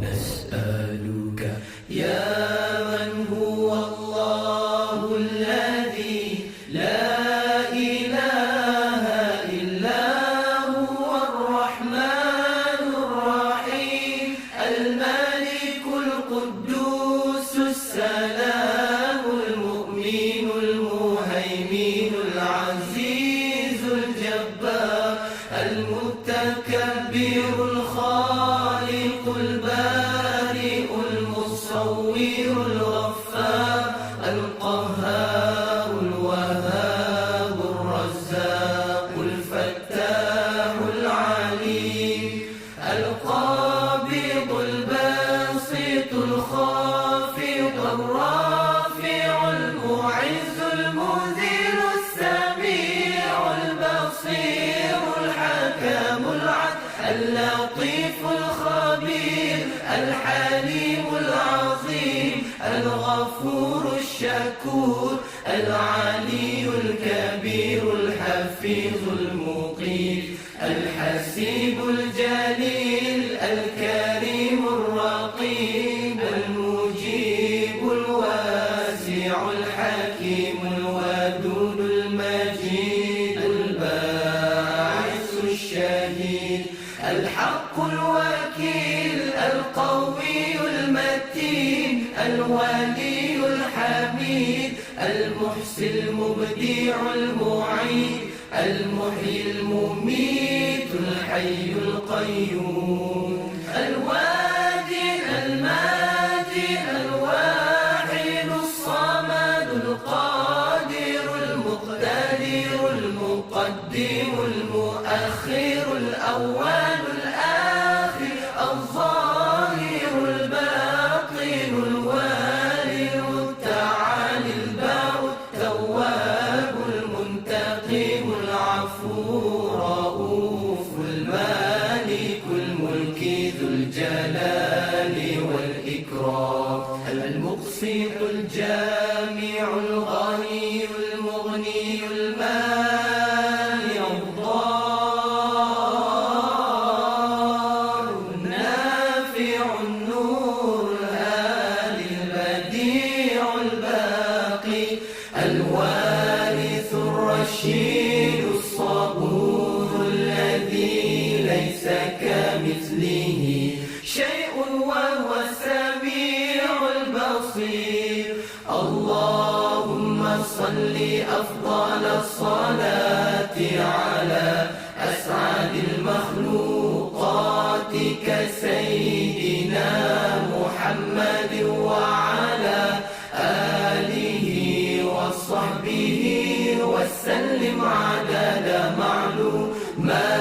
نسألك يا من هو الله الذي لا إله إلا هو الرحمن الرحيم الملك القدوس السلام المؤمن المهيمن العزيز الجبار المتكبر الخالق البارئ المصور الغفار القهار الوهاب الرزاق الفتاح العليم القابض الباسط الخافض الرافع المعز المذل السميع البصير الحكم العدل اللطيف الخبير الحليم العظيم الغفور الشكور العلي الكبير الحفيظ المقيت الحسيب الجليل الكريم الرقيب المجيب الواسع الحكيم الودود المجيد الباعث الشهيد الحق الوكيل القوي المتين الولي الحميد المحسن المبدع المعيد المحيي المميت الحي القيوم الوادي الماجي الواحد الصمد القادر المقتدر المقدم المؤخر الأول الآخر الظاهر الباطن الوالي التعالي البار التواب المنتقم العفو رؤوف المالك الملك ذو الجلال والإكرام المقسط الجامع الغني المغني المانع الضار النافع النور الهادي البديع الباقي الوارث الرشيد الصبور الذي ليس كمثله شيء وهو السميع البصير اللهم صل أفضل الصلاة على أسعد المخلوقات كسيدنا محمد وعلى آله وصحبه وسلم عدد معلومات